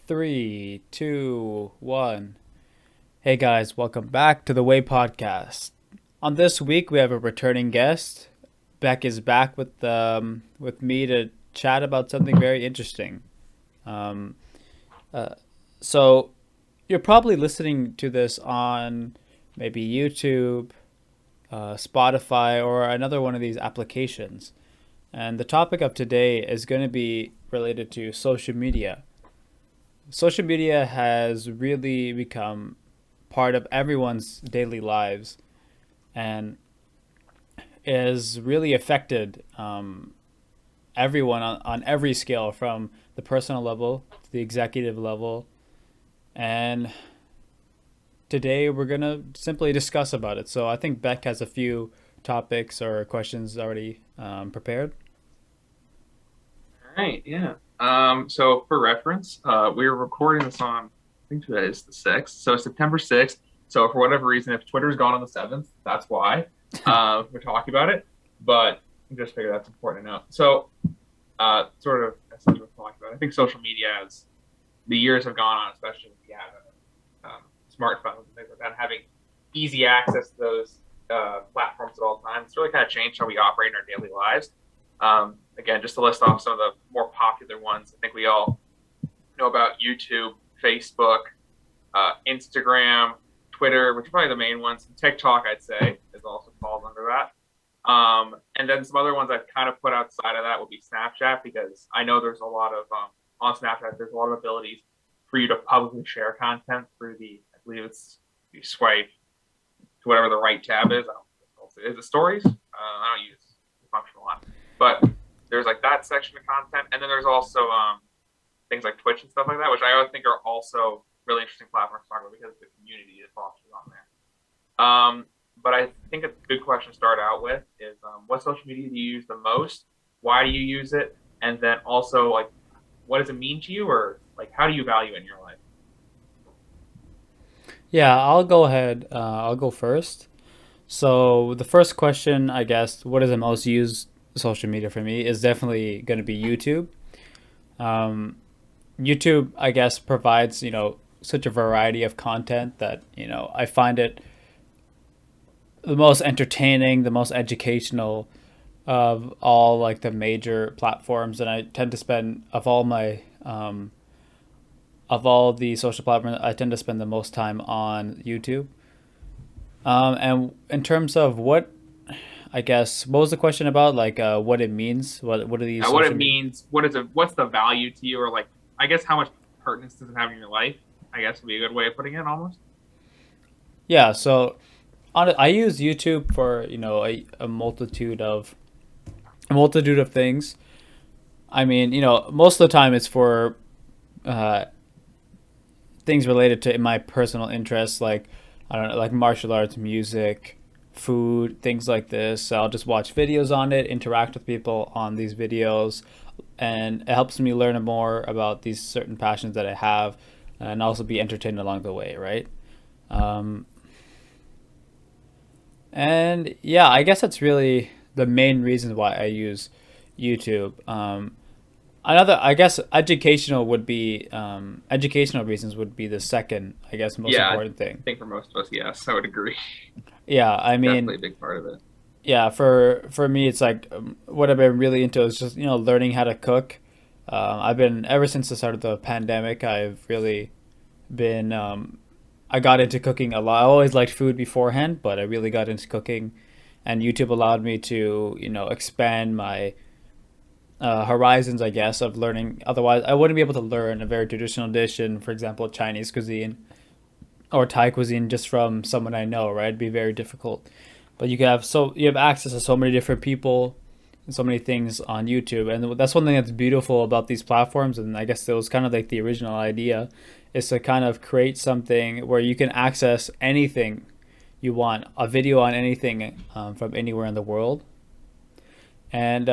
Three, two, one. Hey guys, welcome back to the Way Podcast. On this week, we have a returning guest. Beck is back with me to chat about something very interesting. Um, uh, so you're probably listening to this on maybe YouTube, Spotify, or another one of these applications. And the topic of today is going to be related to social media. Social media has really become part of everyone's daily lives and is really affected everyone on every scale from the personal level to the executive level. And today we're going to simply discuss about it. So I think Beck has a few topics or questions already prepared. All right, yeah. So for reference, we were recording this on, I think today is the 6th, so September 6th. So for whatever reason, if Twitter's gone on the 7th, that's why we're talking about it. But I just figured that's important to know. So, sort of essentially what we're talking about. I think social media, as the years have gone on, especially with the advent of smartphones and things like that, having easy access to those platforms at all times, it's really kind of changed how we operate in our daily lives. Again, just to list off some of the more popular ones, I think we all know about YouTube, Facebook, Instagram, Twitter, which are probably the main ones. And TikTok, I'd say, is also falls under that. And then some other ones I've kind of put outside of that would be Snapchat, because I know there's a lot of, on Snapchat, there's a lot of abilities for you to publicly share content through I believe it's, you swipe to whatever the right tab is. I don't know, is it stories? I don't use the function a lot. But there's like that section of content, and then there's also things like Twitch and stuff like that, which I think are also really interesting platforms to talk about because of the community that fosters on there. But I think a good question to start out with is, what social media do you use the most? Why do you use it? And then also, like, what does it mean to you, or like, how do you value it in your life? Yeah, I'll go ahead. I'll go first. So the first question, I guess, what is the most used social media for me is definitely going to be YouTube. Um, YouTube, I guess, provides such a variety of content that I find it the most entertaining, the most educational of all like the major platforms, and I tend to spend of all the social platforms, I tend to spend the most time on YouTube. And in terms of I guess, what was the question about? Like, what it means? What are these What it social media? means, what's the value to you, or like, I guess how much pertinence does it have in your life? I guess would be a good way of putting it, almost. Yeah, so I use YouTube for a multitude of things. I mean, most of the time it's for uh, things related to my personal interests, like I don't know, like martial arts, music, food, things like this. So I'll just watch videos on it, interact with people on these videos, and it helps me learn more about these certain passions that I have, and also be entertained along the way, right? Um, and yeah, I guess that's really the main reason why I use YouTube. Another, I guess, educational reasons would be the second, I guess, most Yeah, I important thing. think for most of us, yes, I would agree. Yeah, I Definitely mean, a big part of it. yeah, for me, it's like what I've been really into is just learning how to cook. I've been ever since the start of the pandemic. I've really been I got into cooking a lot. I always liked food beforehand, but I really got into cooking, and YouTube allowed me to expand my horizons, I guess, of learning. Otherwise, I wouldn't be able to learn a very traditional dish in, for example, Chinese cuisine or Thai cuisine just from someone I know, right? It'd be very difficult. But you have access to so many different people and so many things on YouTube, and that's one thing that's beautiful about these platforms. And I guess it was kind of like the original idea, is to kind of create something where you can access anything you want, a video on anything from anywhere in the world. And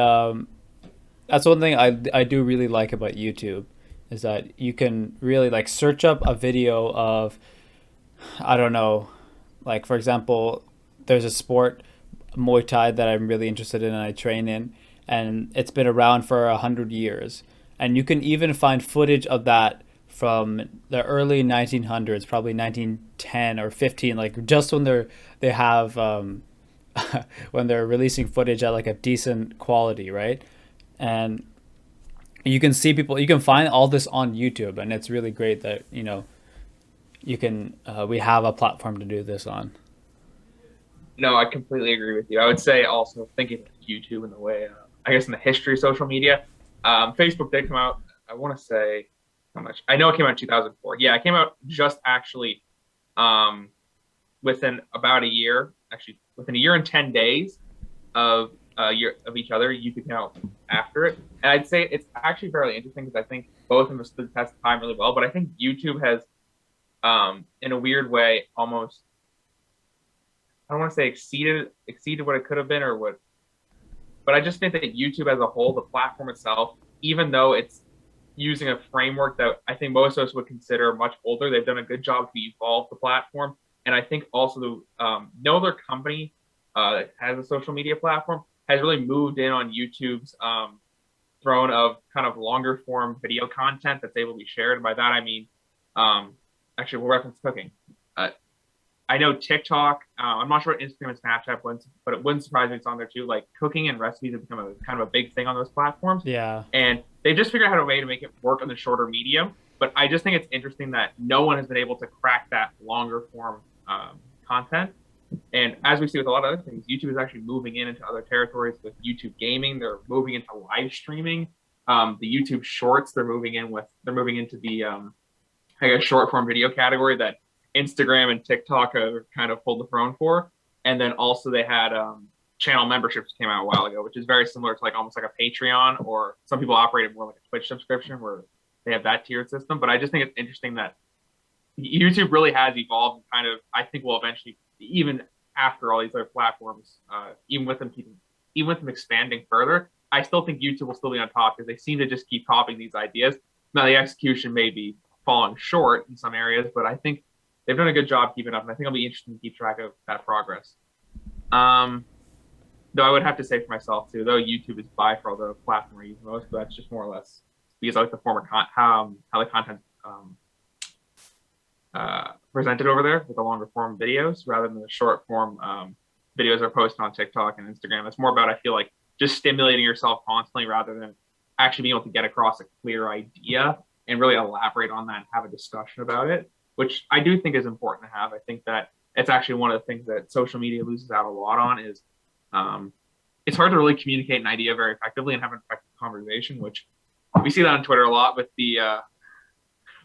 that's one thing I do really like about YouTube is that you can really like search up a video of, I don't know, like for example, there's a sport, Muay Thai, that I'm really interested in and I train in, and it's been around for 100 years, and you can even find footage of that from the early 1900s, probably 1910 or 15, like just when they have when they're releasing footage at like a decent quality, right? And you can see people, you can find all this on YouTube, and it's really great that you can we have a platform to do this on. No, I completely agree with you. I would say also thinking of YouTube in the way, I guess in the history of social media, Facebook did come out. I want to say how much. I know it came out in 2004. Yeah, it came out just actually um, within about a year, actually within a year and 10 days of year of each other. YouTube came out after it, and I'd say it's actually fairly interesting because I think both of them stood the test of time really well. But I think YouTube has, in a weird way, almost I don't want to say exceeded what it could have been or what, but I just think that YouTube as a whole, the platform itself, even though it's using a framework that I think most of us would consider much older, they've done a good job to evolve the platform. And I think also no other company that has a social media platform has really moved in on YouTube's throne of kind of longer form video content that's able to be shared. And by that I mean, um, actually, we'll reference cooking. Uh, I know TikTok. I'm not sure what Instagram and Snapchat went, but it wouldn't surprise me it's on there too. Like cooking and recipes have become a kind of a big thing on those platforms, Yeah. and they've just figured out a way to make it work on the shorter medium. But I just think it's interesting that no one has been able to crack that longer form content. And as we see with a lot of other things, YouTube is actually moving into other territories with YouTube gaming. They're moving into live streaming. The YouTube Shorts, they're moving into the I guess short form video category that Instagram and TikTok are kind of hold the throne for. And then also they had channel memberships came out a while ago, which is very similar to like almost like a Patreon, or some people operate it more like a Twitch subscription where they have that tiered system. But I just think it's interesting that YouTube really has evolved and kind of, I think will eventually, even after all these other platforms, even with them expanding further, I still think YouTube will still be on top because they seem to just keep copying these ideas. Now the execution may be falling short in some areas, but I think they've done a good job keeping up, and I think it'll be interesting to keep track of that progress. Though I would have to say for myself too, though YouTube is by far the platform I use most, but that's just more or less because I like the form of how the content presented over there with the longer form videos rather than the short form videos are posted on TikTok and Instagram. It's more about, I feel like, just stimulating yourself constantly rather than actually being able to get across a clear idea and really elaborate on that and have a discussion about it, which I do think is important to have. I think that it's actually one of the things that social media loses out a lot on is it's hard to really communicate an idea very effectively and have an effective conversation, which we see that on Twitter a lot with the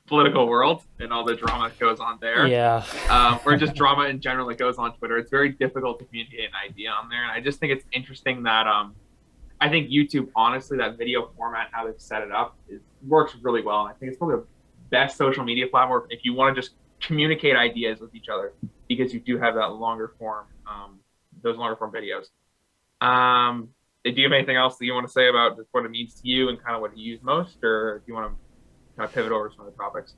political world and all the drama that goes on there. Yeah. Or just drama in general that goes on Twitter. It's very difficult to communicate an idea on there. And I just think it's interesting that I think YouTube, honestly, that video format, how they've set it up, works really well. And I think it's probably the best social media platform if you want to just communicate ideas with each other, because you do have that longer form, those longer form videos. Do you have anything else that you want to say about just what it means to you and kind of what you use most, or do you want to kind of pivot over to some other topics?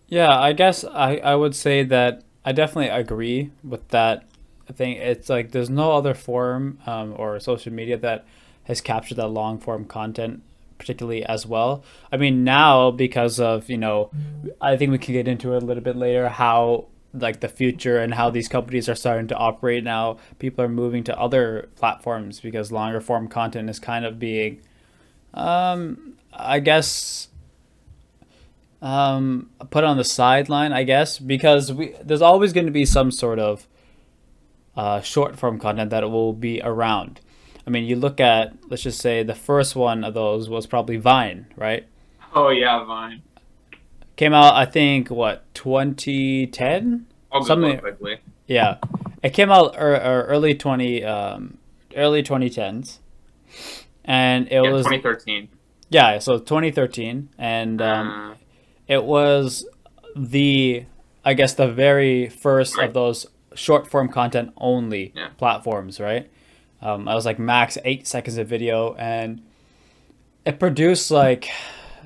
Yeah, I guess I would say that I definitely agree with that. I think it's like there's no other form or social media that has captured that long form content particularly as well. I mean, now because of, I think we can get into it a little bit later, how like the future and how these companies are starting to operate now. People are moving to other platforms because longer form content is kind of being, I guess, put on the sideline, I guess, because there's always going to be some sort of short form content that will be around. I mean, you look at, let's just say the first one of those was probably Vine, right? Oh yeah, Vine. Came out, I think, what, 2010? I'll go Something. quickly. Yeah, it came out early 2010s, and it Yeah, was 2013. yeah, so 2013, and it was I guess the very first Right. of those short form content only Yeah. platforms, right? I was like max 8 seconds of video, and it produced like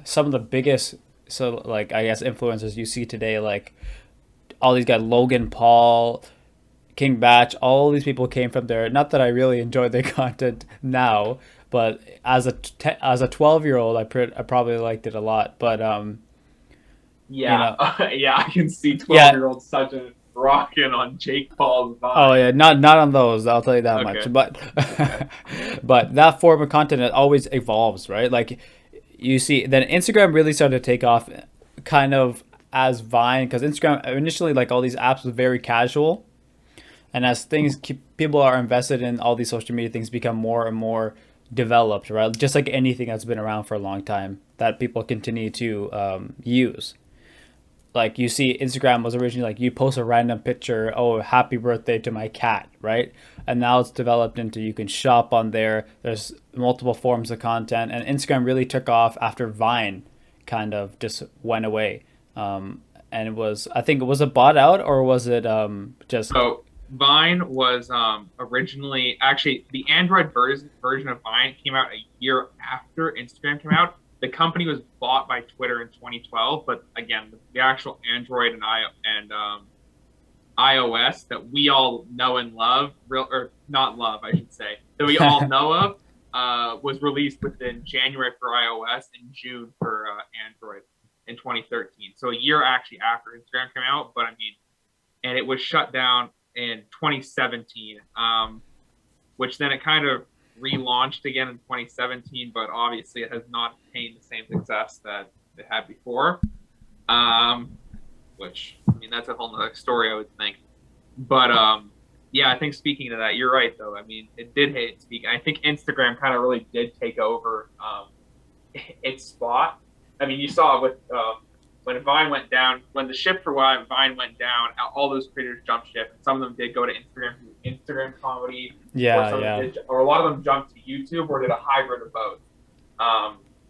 some of the biggest, so like I guess influencers you see today, like all these guys, Logan Paul, King Batch, all these people came from there. Not that I really enjoy their content now, but as a 12-year-old, I probably liked it a lot. But You Yeah, know, yeah, I can see yeah. 12-year-olds such a rocking on Jake Paul's Oh Vine. yeah, not on those. I'll tell you that much. Okay, But okay. but that form of content, it always evolves, right? Like you see, then Instagram really started to take off, kind of as Vine, because Instagram initially, like all these apps, was very casual, and as things keep, people are invested in all these social media things, become more and more developed, right? Just like anything that's been around for a long time that people continue to use. Like you see, Instagram was originally like you post a random picture, oh, happy birthday to my cat, right? And now it's developed into you can shop on there. There's multiple forms of content, and Instagram really took off after Vine kind of just went away. And it was, I think, was it bought out, or was it just So Vine was originally actually the Android version of Vine came out a year after Instagram came out. The company was bought by Twitter in 2012, but again, the actual Android and iOS that we all know and love, real or not love, I should say, that we all know of, was released within January for iOS and June for Android in 2013. So a year actually after Instagram came out, but I mean, and it was shut down in 2017, which then it kind of relaunched again in 2017, but obviously it has not attained the same success that it had before. Which I mean that's a whole nother story, I would think. But yeah, I think speaking to that, you're right though. I mean, it did hate speak. I think Instagram kind of really did take over its spot. I mean, you saw with when Vine went down, when the ship for Vine went down, all those creators jumped ship, and some of them did go to Instagram comedy, or yeah, some of them yeah. did, or a lot of them jumped to YouTube, or did a hybrid of both.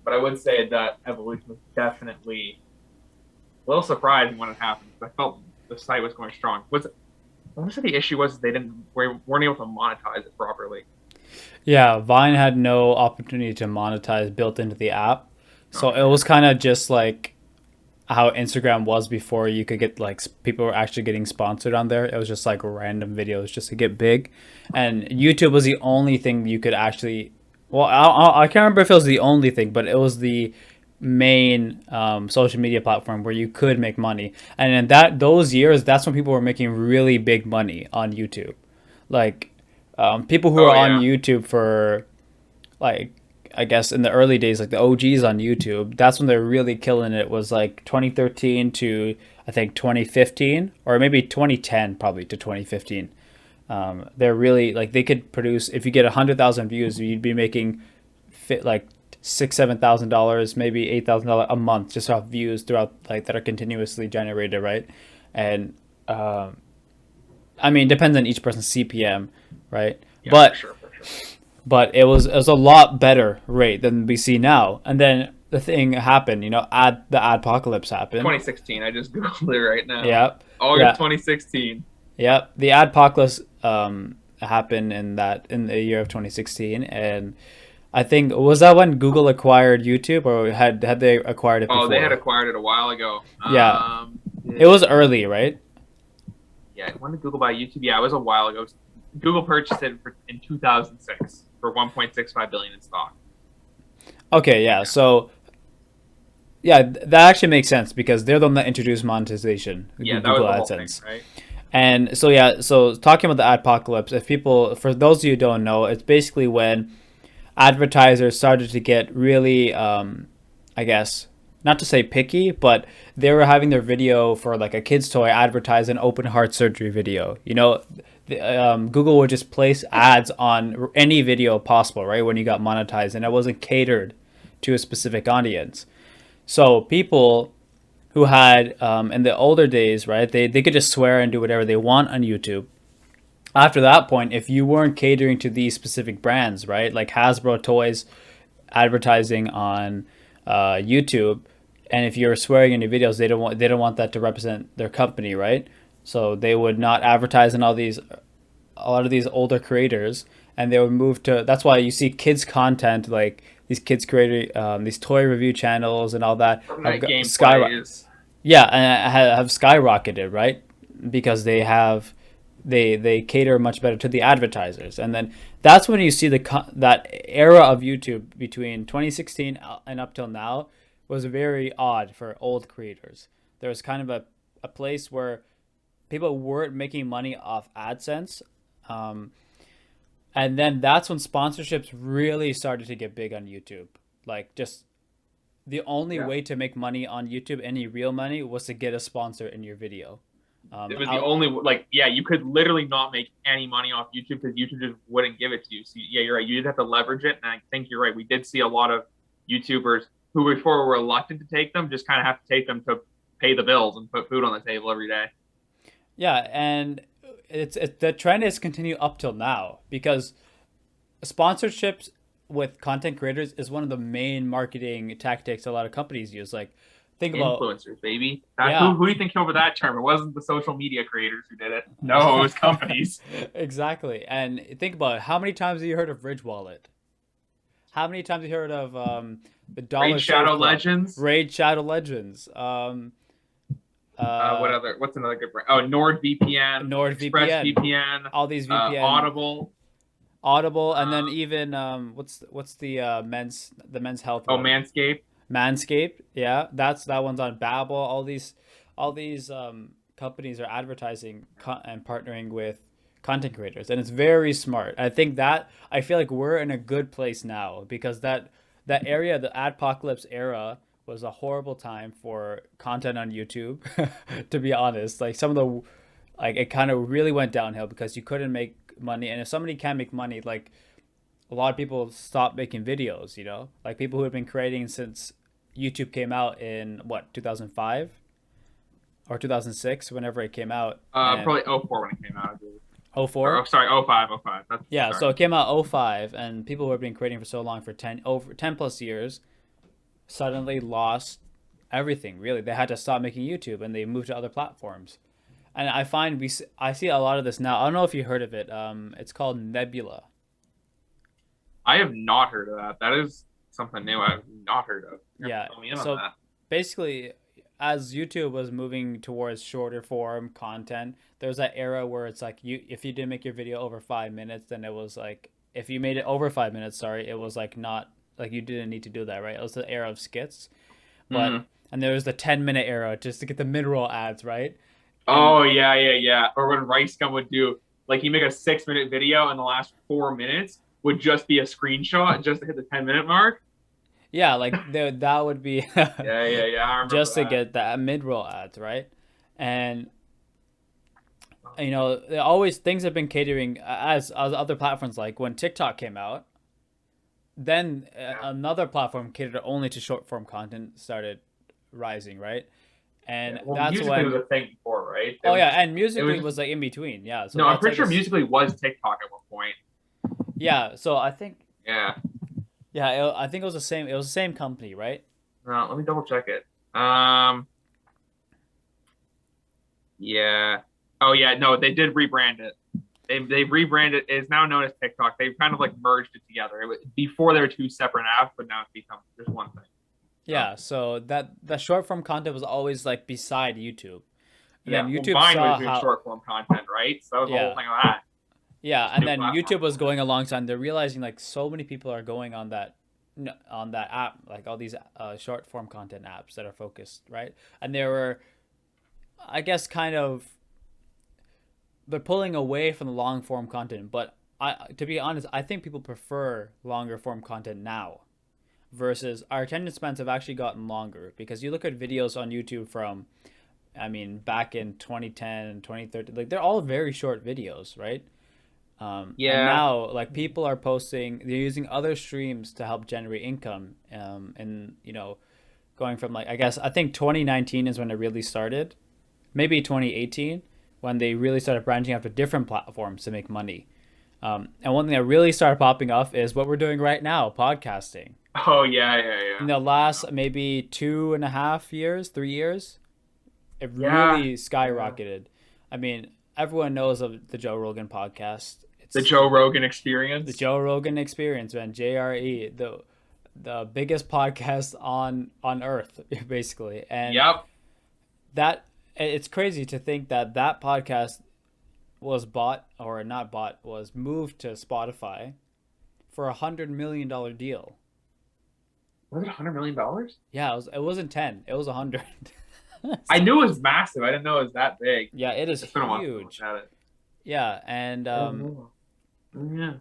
But I would say that evolution was definitely a little surprising when it happened. I felt the site was going strong. What was the issue? Was they weren't able to monetize it properly? Yeah, Vine had no opportunity to monetize built into the app. So Okay, it yeah. was kind of just like how Instagram was before you could get like people were actually getting sponsored on there. It was just like random videos just to get big. And YouTube was the only thing you could actually, well, I can't remember if it was the only thing, but it was the main social media platform where you could make money. And in those years, that's when people were making really big money on YouTube. Like people who Oh are on yeah. YouTube for like I guess in the early days, like the OGs on YouTube, that's when they're really killing it. Was like 2013 to I think 2015, or maybe 2010 probably to 2015. They're really like they could produce if you get 100,000 views, you'd be making fit like $6,000, $7,000, maybe $8,000 a month just off views throughout like that are continuously generated, right? And I mean, depends on each person's CPM, right? Yeah, for But sure, for sure. it was a lot better rate than we see now. And then the thing happened, the adpocalypse happened. 2016. I just googled it right now. Yep, August yeah, 2016. yep. The adpocalypse happened in the year of 2016, and I think was that when Google acquired YouTube, or had they acquired it Oh, they had before? acquired it a while ago. Yeah, it was early, right? Yeah, when did Google buy YouTube? Yeah, it was a while ago. Google purchased it in 2006 for 1.65 billion in stock. Okay, yeah. Yeah, So yeah, that actually makes sense because they're the one that introduced monetization, yeah, that was Google the whole thing, AdSense. right? And so yeah, so talking about the adpocalypse, if people, for those of you who don't know, it's basically when advertisers started to get really, I guess, not to say picky, but they were having their video for like a kid's toy advertise an open heart surgery video. Google would just place ads on any video possible, right? When you got monetized, and it wasn't catered to a specific audience. So people who had in the older days, right, they could just swear and do whatever they want on YouTube. After that point, if you weren't catering to these specific brands, right, like Hasbro toys advertising on YouTube, and if you're swearing in your videos, they don't want that to represent their company, right? So they would not advertise in a lot of these older creators, and they would move to. That's why you see kids content like these kids creator these toy review channels and all that have Fortnite got sky. gameplays. Yeah, and have skyrocketed, right? Because they cater much better to the advertisers, and then that's when you see that era of YouTube between 2016 and up till now. was very odd for old creators. There was kind of a place where people weren't making money off AdSense. Um, and then that's when sponsorships really started to get big on YouTube. Like, just the only Yeah. way to make money on YouTube, any real money, was to get a sponsor in your video. It was the Out, only like yeah, you could literally not make any money off YouTube because YouTube just wouldn't give it to you. So yeah, you're right. You did have to leverage it, and I think you're right. We did see a lot of YouTubers who before were reluctant to take them, just kind of have to take them to pay the bills and put food on the table every day. yeah, and the trend has continued up till now because sponsorships with content creators is one of the main marketing tactics a lot of companies use. Like, think about, Influencers, baby. yeah. Who do you think came up with that term? It wasn't the social media creators who did it. No, it was companies. Exactly. And think about it. How many times have you heard of Ridge Wallet? How many times have you heard of the Raid Dollar Shadow Shave Club? Legends. Raid Shadow Legends. What Uh, other? What's another good brand? Oh, NordVPN, NordVPN. ExpressVPN, All these VPN, Audible. Audible, and then Uh, even what's the men's health oh, one? Manscaped. Manscaped. Yeah, that one's on Babbel. All these companies are advertising and partnering with content creators, and it's very smart. I feel like we're in a good place now because that area, the Adpocalypse era, was a horrible time for content on YouTube. To be honest, like some of the like it kind of really went downhill because you couldn't make money, and if somebody can't make money, like a lot of people stopped making videos. Like people who had been creating since YouTube came out in what 2005 or 2006, whenever it came out, and Probably '04 when it came out, I believe. oh Or 04. sorry, '05, '05. That's Yeah, sorry. so it came out '05, and people who have been creating for so long, for 10 plus years, suddenly lost everything. Really, they had to stop making YouTube and they moved to other platforms. And I see a lot of this now. I don't know if you heard of it. It's called Nebula. I have not heard of that. That is something new I've not heard of. You have to Yeah. fill me in on So that. basically, as YouTube was moving towards shorter form content, there was that era where it's like if you didn't make your video over 5 minutes, then it was like if you made it over 5 minutes, sorry, it was like not like you didn't need to do that, right? It was the era of skits, but Hmm. and there was the 10-minute era just to get the mid-roll ads, right? And Oh yeah, yeah, yeah. Or when Rice Gum would do like he make a 6 minute video and the last 4 minutes would just be a screenshot just to hit the 10 minute mark. yeah, like that would be Yeah, yeah, yeah. I remember just to that. get that mid-roll ads, right? And always things have been catering as other platforms, like when TikTok came out, then Yeah, another platform catered only to short form content started rising, right? yeah. And Well, that's musically was when a thing before, right? oh yeah, and It musically was was just like in between, yeah. So no. I'm that's pretty like a sure musically was TikTok at one point. yeah. So I think Yeah. yeah, I think it was the same. It was the same company, right? No, let me double check it. Um. Yeah. Oh yeah. No, they did rebrand it. They rebranded. It's now known as TikTok. They've kind of like merged it together. Before they were two separate apps, but now it's become just one thing. So Yeah. So that the short form content was always like beside YouTube, and yeah. then Well, YouTube Vine was saw doing how short form content, right? So that was the whole yeah. thing of that. Yeah, Just and new then platforms. YouTube was going alongside. They're realizing like so many people are going on that app, like all these short form content apps that are focused, right? And they were, I guess, kind of they're pulling away from the long form content. But to be honest, I think people prefer longer form content now versus our attention spans have actually gotten longer because you look at videos on YouTube from, I mean, back in 2010, 2013, like they're all very short videos, right? And Yeah. now, like people are posting, they're using other streams to help generate income. And going from like I think 2019 is when it really started, maybe 2018 when they really started branching out to different platforms to make money. And one thing that really started popping off is what we're doing right now, podcasting. Oh yeah, yeah, In yeah. the last maybe 2.5 years, 3 years, it Yeah. really Yeah. skyrocketed. I mean, everyone knows of the Joe Rogan podcast. The It's Joe Rogan the experience. Joe Rogan Experience, man. JRE, the biggest podcast on earth, basically. And Yep. that it's crazy to think that that podcast was bought or not bought was moved to Spotify for $100 million deal. Was it $100 million? Yeah, it wasn't 10. It was 100. I knew it was massive. I didn't know it was that big. Yeah, it is It's been a while since I looked huge. at it. Yeah, and Oh, yeah.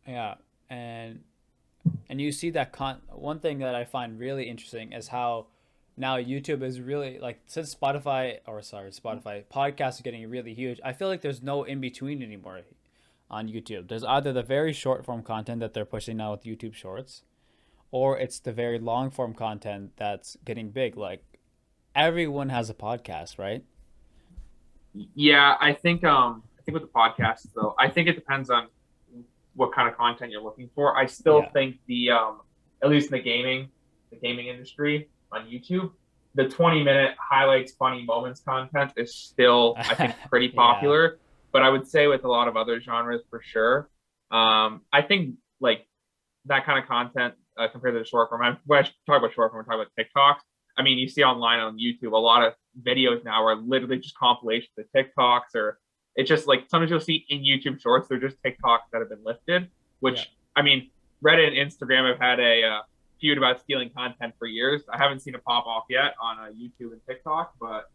yeah, and you see that one thing that I find really interesting is how now YouTube is really like, since Spotify podcasts are getting really huge. I feel like there's no in between anymore on YouTube. There's either the very short form content that they're pushing now with YouTube Shorts, or it's the very long form content that's getting big. Like everyone has a podcast, right? Yeah, I think with the podcasts though, I think it depends on what kind of content you're looking for. I still Yeah. think at least in the gaming industry on YouTube, the 20-minute highlights funny moments content is still, I think, pretty Yeah. popular. But I would say with a lot of other genres for sure. I think like that kind of content compared to the short form. When I talk about short form, we're talking about TikToks. I mean, you see online on YouTube a lot of videos now are literally just compilations of TikToks, or it's just like sometimes you'll see in YouTube Shorts they're just TikToks that have been lifted. Yeah. Which I mean, Reddit and Instagram have had a feud about stealing content for years. I haven't seen it pop off yet on YouTube and TikTok, but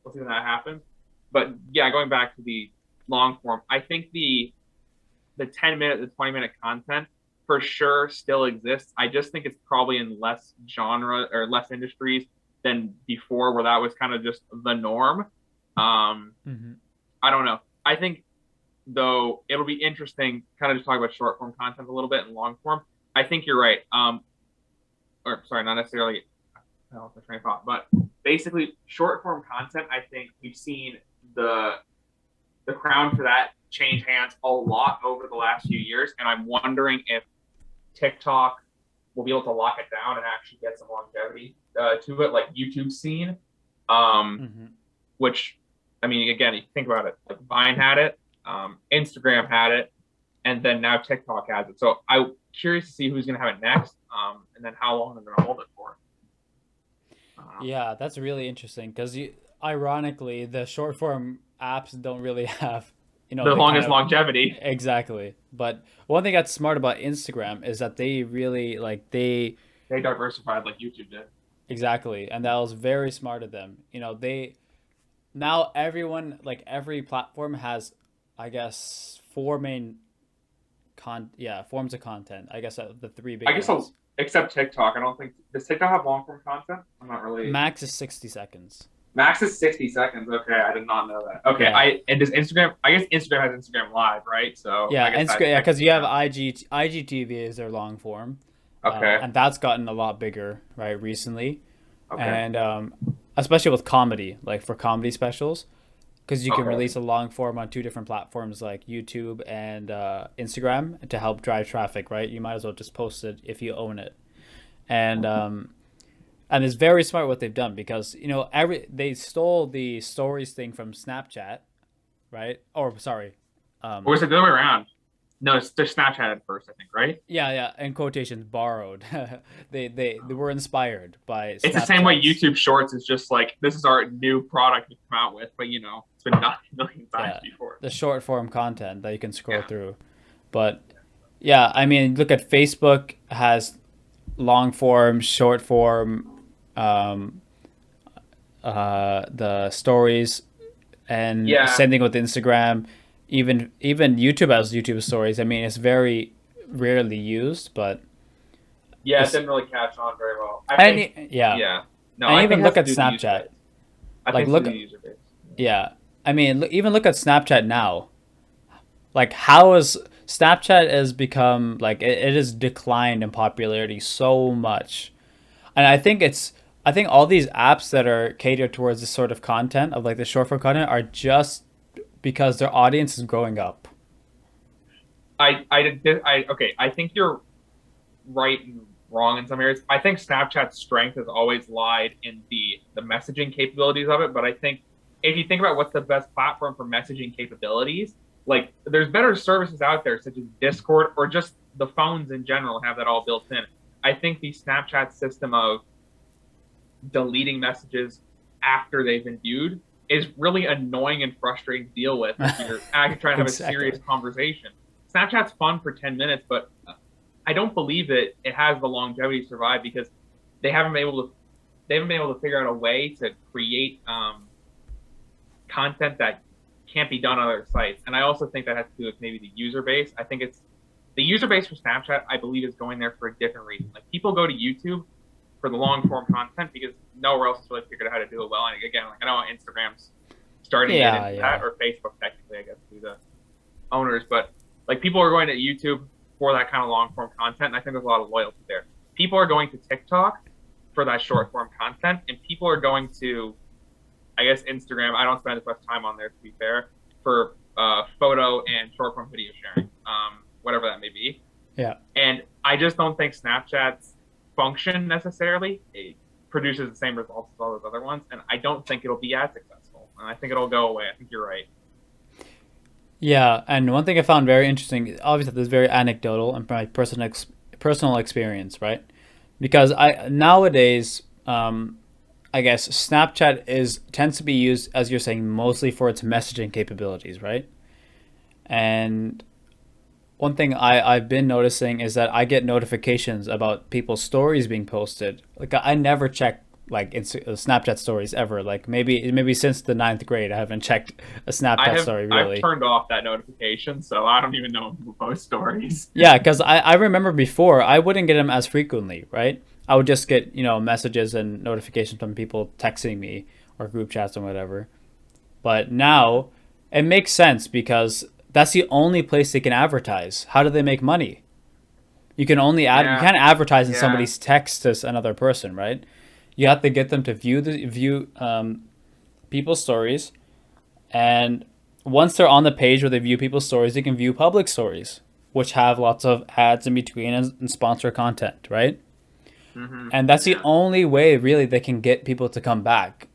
we'll see when that happens. But yeah, going back to the long form, I think the 10-minute, the 20-minute content for sure still exists. I just think it's probably in less genre or less industries than before, where that was kind of just the norm. Um, Hmm. I don't know. I think though it'll be interesting, kind of just talk about short form content a little bit and long form. I think you're right. Or sorry, not necessarily. I lost my train of thought, but basically short form content. I think we've seen the crown for that change hands a lot over the last few years, and I'm wondering if TikTok will be able to lock it down and actually get some longevity to it, like YouTube's seen. Um, Hmm. which, I mean, again, you think about it, like Vine had it, Instagram had it, and then now TikTok has it. So I'm curious to see who's going to have it next, and then how long they're going to hold it for. Yeah, that's really interesting because ironically, the short form apps don't really have, The they kind longest of. longevity. Exactly. But one thing that's smart about Instagram is that they really like They diversified like YouTube did. exactly, and that was very smart of them. They now everyone, like every platform has, I guess, four main forms of content. I guess the three I big guess ones. except TikTok. I don't think does TikTok have long form content. I'm not really. Max is 60 seconds. Max is 60 seconds. Okay, I did not know that. Okay, Yeah. and does Instagram? I guess Instagram has Instagram Live, right? So I Yeah, guess that Instagram, yeah, because technically you have counts. IGTV is their long form, Okay, and that's gotten a lot bigger, right, recently, okay, and especially with comedy, like for comedy specials, because you can okay. release a long form on two different platforms like YouTube and Instagram to help drive traffic, right? You might as well just post it if you own it, and it's very smart what they've done because they stole the stories thing from Snapchat, right? Or sorry, Or um, was it the other way around? No, it's just Snapchat at first, I think, right? yeah, in quotations, borrowed. They were inspired by It's the same way Snapchat's. YouTube Shorts is just like this is our new product we come out with, but it's been done a million times Yeah, before. the short form content that you can scroll Yeah, through. But yeah, I mean, look at Facebook has long form, short form, um, the stories, and yeah, same thing with Instagram. Even YouTube has YouTube stories. I mean, it's very rarely used, but yeah. It it's didn't really catch on very well. I and think, yeah, yeah, no, and I think even it has look to at do with the user Snapchat. base. I Like think it's to do look, with the user base. yeah. I mean, even look at Snapchat now. Like how is Snapchat has become like it has declined in popularity so much, and I think all these apps that are catered towards this sort of content of like the short form content are just because their audience is growing up. Okay. I think you're right and wrong in some areas. I think Snapchat's strength has always lied in the messaging capabilities of it. But I think if you think about what's the best platform for messaging capabilities, like there's better services out there such as Discord or just the phones in general have that all built in. I think the Snapchat system of deleting messages after they've been viewed is really annoying and frustrating to deal with if you're actually trying to have a serious Exactly. conversation. Snapchat's fun for 10 minutes, but I don't believe it has the longevity to survive because they haven't been able to they haven't been able to figure out a way to create content that can't be done on other sites. And I also think that has to do with maybe the user base. I think it's the user base for Snapchat, I believe, is going there for a different reason. Like people go to YouTube for the long form content because nowhere else has really figured out how to do it well. And again, like I know Instagram's starting to get Yeah, into yeah. that, or Facebook technically, I guess, through the owners. But like people are going to YouTube for that kind of long form content, and I think there's a lot of loyalty there. People are going to TikTok for that short form content, and people are going to, I guess, Instagram. I don't spend as much time on there, to be fair, for photo and short form video sharing, whatever that may be. Yeah. And I just don't think Snapchat's function necessarily produces the same results as all those other ones, and I don't think it'll be as successful. And I think it'll go away. I think you're right. Yeah, and one thing I found very interesting, obviously, this is very anecdotal and my personal experience, right? Because I nowadays, I guess Snapchat is tends to be used, as you're saying, mostly for its messaging capabilities, right? And one thing I've been noticing is that I get notifications about people's stories being posted. Like I never check like Snapchat stories ever. Like maybe since the ninth grade, I haven't checked a Snapchat story I've really. turned off that notification, so I don't even know when people post stories. Yeah, because I remember before I wouldn't get them as frequently, right? I would just get messages and notifications from people texting me or group chats and whatever. But now it makes sense because that's the only place they can advertise. How do they make money? You Yeah, can't advertise in yeah, somebody's text to another person, right? You have to get them to view people's stories, and once they're on the page where they view people's stories, they can view public stories, which have lots of ads in between and sponsor content, right? And that's the yeah, only way really they can get people to come back.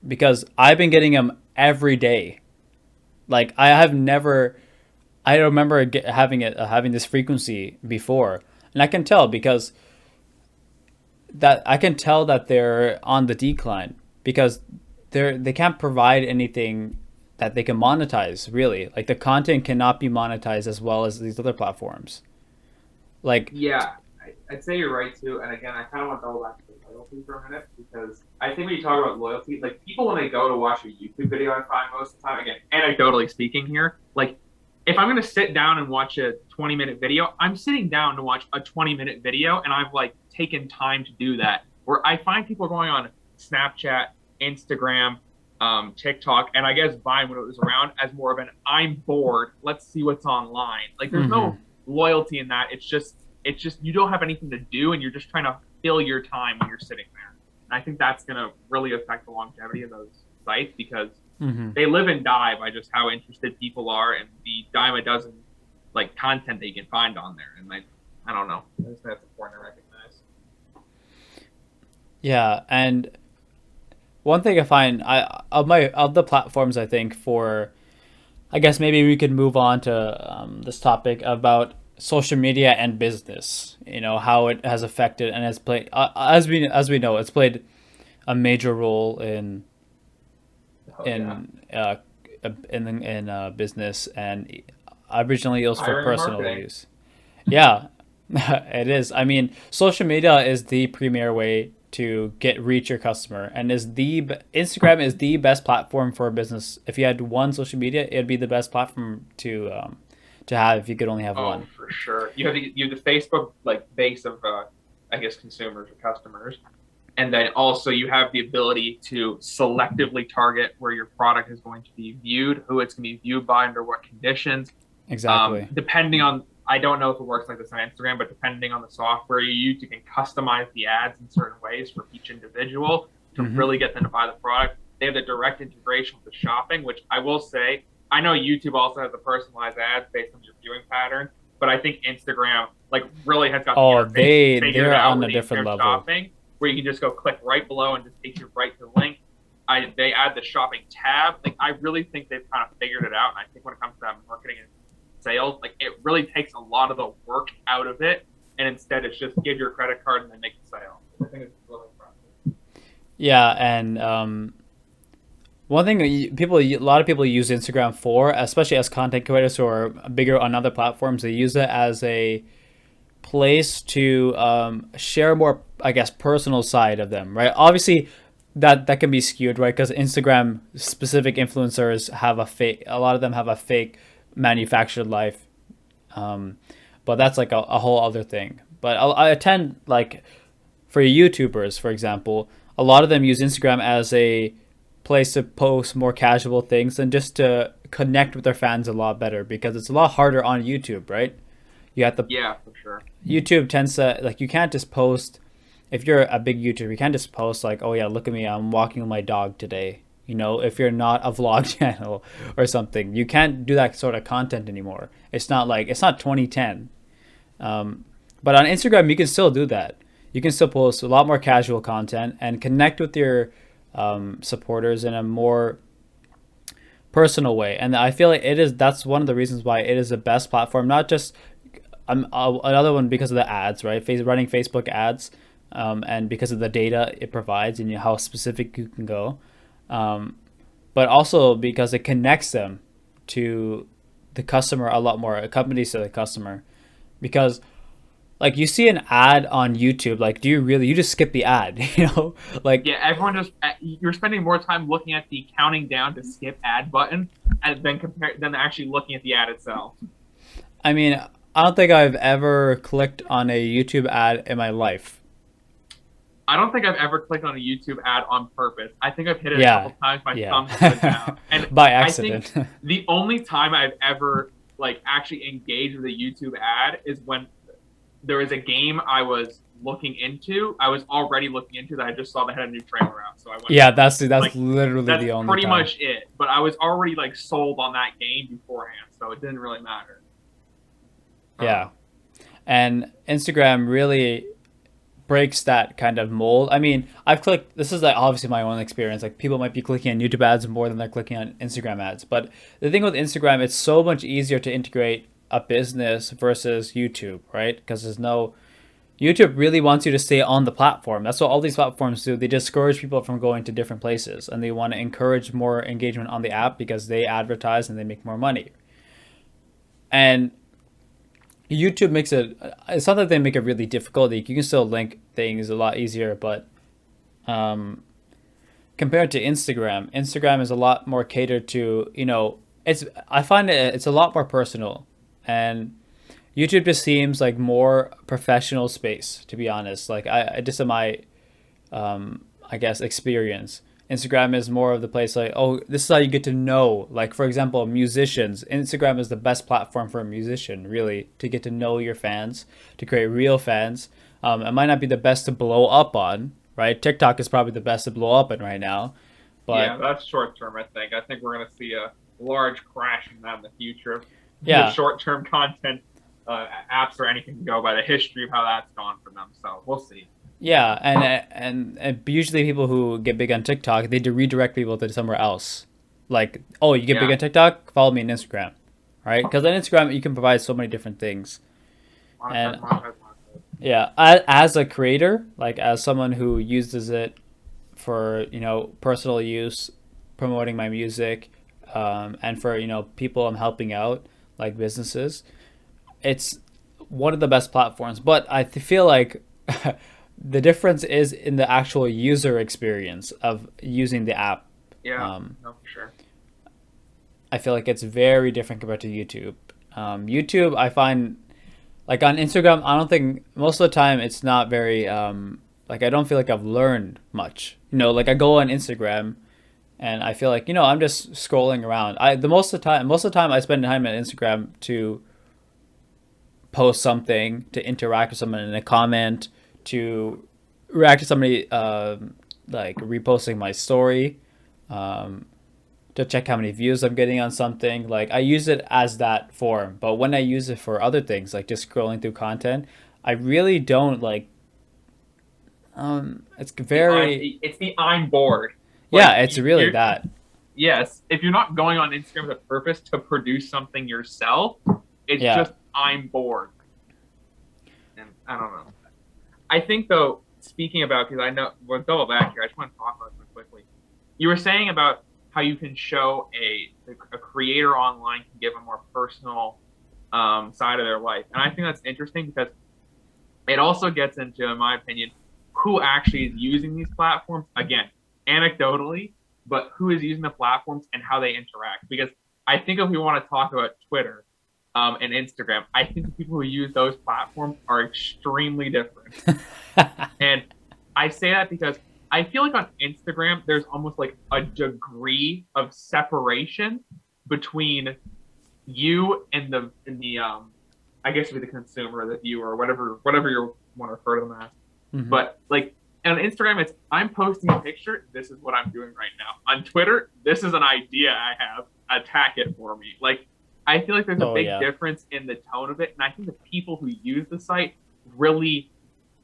Because I've been getting them every day. Like I don't remember having this frequency before, and I can tell because that they're on the decline because they can't provide anything that they can monetize really. Like the content cannot be monetized as well as these other platforms. Like, yeah. I'd say you're right too. And again, I kind of want to go back to the loyalty for a minute because I think when you talk about loyalty, like people when they go to watch a YouTube video, I find most of the time, again, anecdotally speaking here, like if I'm going to sit down and watch a 20-minute video, I'm sitting down to watch a 20-minute video, and I've like taken time to do that. Where I find people going on Snapchat, Instagram, TikTok, and I guess Vine when it was around as more of an I'm bored, let's see what's online. Like there's mm-hmm. no loyalty in that. It's just you don't have anything to do, and you're just trying to fill your time when you're sitting there. And I think that's going to really affect the longevity of those sites because Mm-hmm. they live and die by just how interested people are and the dime a dozen like content they can find on there. And I don't know. I think that's important to recognize. Yeah, and one thing I find of the platforms I think for I guess maybe we could move on to this topic about social media and business. How it has affected and has played as we know it's played a major role Oh yeah, in uh, in business, and originally it was for hiring and personal marketing. use. Yeah, it is. I mean, social media is the premier way to get reach your customer, and Instagram is the best platform for a business. If you had one social media, it'd be the best platform to have if you could only have Oh, one. for sure. You have the Facebook like base of I guess consumers or customers, and then also you have the ability to selectively target where your product is going to be viewed, who it's going to be viewed by, under what conditions. Exactly. Depending on, I don't know if it works like this on Instagram, but depending on the software you use, you can customize the ads in certain ways for each individual to Mm-hmm. really get them to buy the product. They have the direct integration with the shopping, which I will say, I know YouTube also has the personalized ads based on your viewing pattern, but I think Instagram like really has got the Oh, interface figured they're out on with a the different entire level. shopping, where you can just go click right below and just take you right to the link. They add the shopping tab. Like I really think they've kind of figured it out. And I think when it comes to that marketing and sales, like it really takes a lot of the work out of it, and instead it's just give your credit card and then make a sale. I think it's really impressive. Yeah, and one thing that a lot of people use Instagram for, especially as content creators who are bigger on other platforms, they use it as a place to share more, I guess, personal side of them, right? Obviously, that can be skewed, right? Because Instagram specific influencers have a fake. A lot of them have a fake manufactured life, um, but that's like a whole other thing. But I attend like for YouTubers, for example, a lot of them use Instagram as a place to post more casual things and just to connect with their fans a lot better because it's a lot harder on YouTube, right? You have to Yeah, for sure. YouTube tends to like you can't just post if you're a big YouTuber, you can't just post like, "Oh yeah, look at me, I'm walking with my dog today." You know, if you're not a vlog channel or something, you can't do that sort of content anymore. It's not 2010. Um, but on Instagram, you can still do that. You can still post a lot more casual content and connect with your supporters in a more personal way. And I feel like that's one of the reasons why it is the best platform. Not just another one because of the ads, right? Running Facebook ads, and because of the data it provides and how specific you can go, um, but also because it connects them to the customer a lot more. It accompanies to the customer because like you see an ad on YouTube, like you just skip the ad, like Yeah, everyone just you're spending more time looking at the counting down to skip ad button and then compare than actually looking at the ad itself. I mean, I don't think I've ever clicked on a YouTube ad in my life. I don't think I've ever clicked on a YouTube ad on purpose. I think I've hit it a Yeah, couple times. My thumb's slid yeah, down, and by I think accident. the only time I've ever like actually engaged with a YouTube ad is when there was a game I was looking into. I was already looking into that. I just saw they had a new trailer out, so I went. Yeah, that's Like literally that's the only pretty time. much it. But I was already like sold on that game beforehand, so it didn't really matter. Yeah, and Instagram really breaks that kind of mold. I mean, I've clicked. This is like obviously my own experience. Like people might be clicking on YouTube ads more than they're clicking on Instagram ads. But the thing with Instagram, it's so much easier to integrate a business versus YouTube, right? Because there's no YouTube really wants you to stay on the platform. That's what all these platforms do. They discourage people from going to different places, and they want to encourage more engagement on the app because they advertise and they make more money. And YouTube makes it. It's not that they make it really difficult. You can still link things a lot easier, but um, compared to Instagram, Instagram is a lot more catered to. It's I find it's a lot more personal, and YouTube just seems like more professional space. To be honest, like I just in my I guess experience. Instagram is more of the place like, oh, this is how you get to know. Like for example, musicians. Instagram is the best platform for a musician, really, to get to know your fans, to create real fans. It might not be the best to blow up on, right? TikTok is probably the best to blow up in right now, Yeah, but that's short term. I think. I think we're going to see a large crash in that in the future. The yeah, short term content apps or anything can go by the history of how that's gone for them. So we'll see. yeah, and usually people who get big on TikTok, they do redirect people to somewhere else. Like, oh, you get big Yeah. on TikTok, follow me on Instagram, right? Because on Instagram you can provide so many different things. Monetize, And monetize, monetize. yeah, as a creator, like as someone who uses it for personal use, promoting my music, and for people I'm helping out, like businesses, it's one of the best platforms. But I feel like the difference is in the actual user experience of using the app. Yeah. Um, No, for sure. I feel like it's very different compared to YouTube. YouTube, I find like on Instagram, I don't think most of the time it's not very like I don't feel like I've learned much. Like I go on Instagram and I feel like I'm just scrolling around. Most of the time I spend time on Instagram to post something, to interact with someone in a comment, to react to somebody like reposting my story, um, to check how many views I'm getting on something. Like I use it as that form, but when I use it for other things, like just scrolling through content, I really don't like. It's very It's the I'm bored. yeah, Like it's really that. yes, if you're not going on Instagram with a purpose to produce something yourself, it's Yeah, just I'm bored. And I don't know. I think though, speaking about because I know we'll double back here. I just want to talk about this quickly. You were saying about how you can show a creator online can give a more personal side of their life, and I think that's interesting because It also gets into, in my opinion, who actually is using these platforms. Again, anecdotally, but who is using the platforms and how they interact. Because I think if we want to talk about Twitter and Instagram, I think the people who use those platforms are extremely different. And I say that because I feel like on Instagram, there's almost like a degree of separation between you and the I guess be the consumer, the viewer, whatever you want to refer to them as. Hmm. But like on Instagram, it's I'm posting a picture. This is what I'm doing right now. On Twitter, this is an idea I have. Attack it for me. Like I feel like there's a Oh big yeah, difference in the tone of it, and I think the people who use the site really,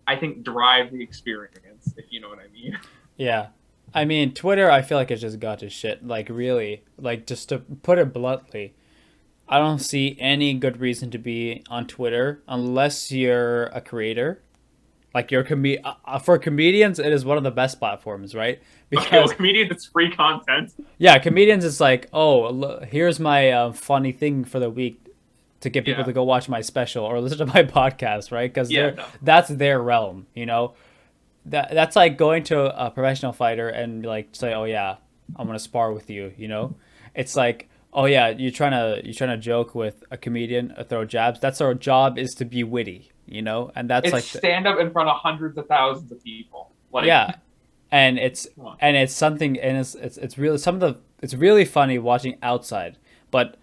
I think, drive the experience. If you know what I mean. yeah. I mean, Twitter, I feel like it just got to shit. Like really, like just to put it bluntly, I don't see any good reason to be on Twitter unless you're a creator. Like for comedians, it is one of the best platforms, right? Okay, well, Because comedians, it's free content. yeah, comedians is like, oh, here's my funny thing for the week to get people Yeah, to go watch my special or listen to my podcast, right? Because yeah, no. that's their realm, you know. That's like going to a professional fighter and like say, oh yeah, I'm gonna spar with you, you know. It's like, oh yeah, you're trying to joke with a comedian, throw jabs. That's our job is to be witty, you know, and that's It's like stand up in front of hundreds of thousands of people. Like, yeah, and it's come on. and it's something, and it's really some of the it's really funny watching outside, but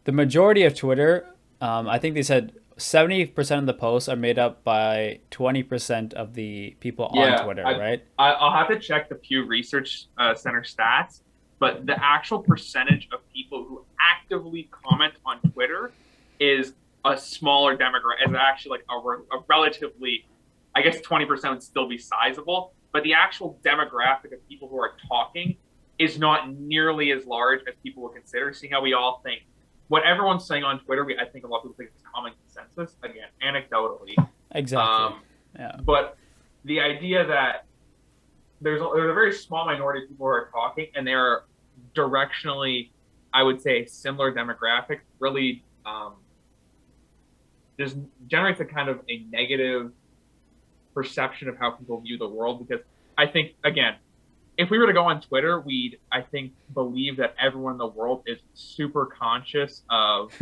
the majority of Twitter, I think they said 70% of the posts are made up by 20% of the people on Yeah, Twitter, right? I'll have to check the Pew Research Center stats, but the actual percentage of people who actively comment on Twitter is a smaller demographic. Is actually like a relatively, I guess 20% would still be sizable, but the actual demographic of people who are talking is not nearly as large as people would consider. Seeing how we all think what everyone's saying on Twitter, I think a lot of people think it's common consensus. Again, anecdotally, Exactly. um, Yeah. but the idea that there's a very small minority of people who are talking, and they're directionally, I would say, similar demographic, really just generates a kind of a negative perception of how people view the world. Because I think, again, if we were to go on Twitter, we'd, I think, believe that everyone in the world is super conscious of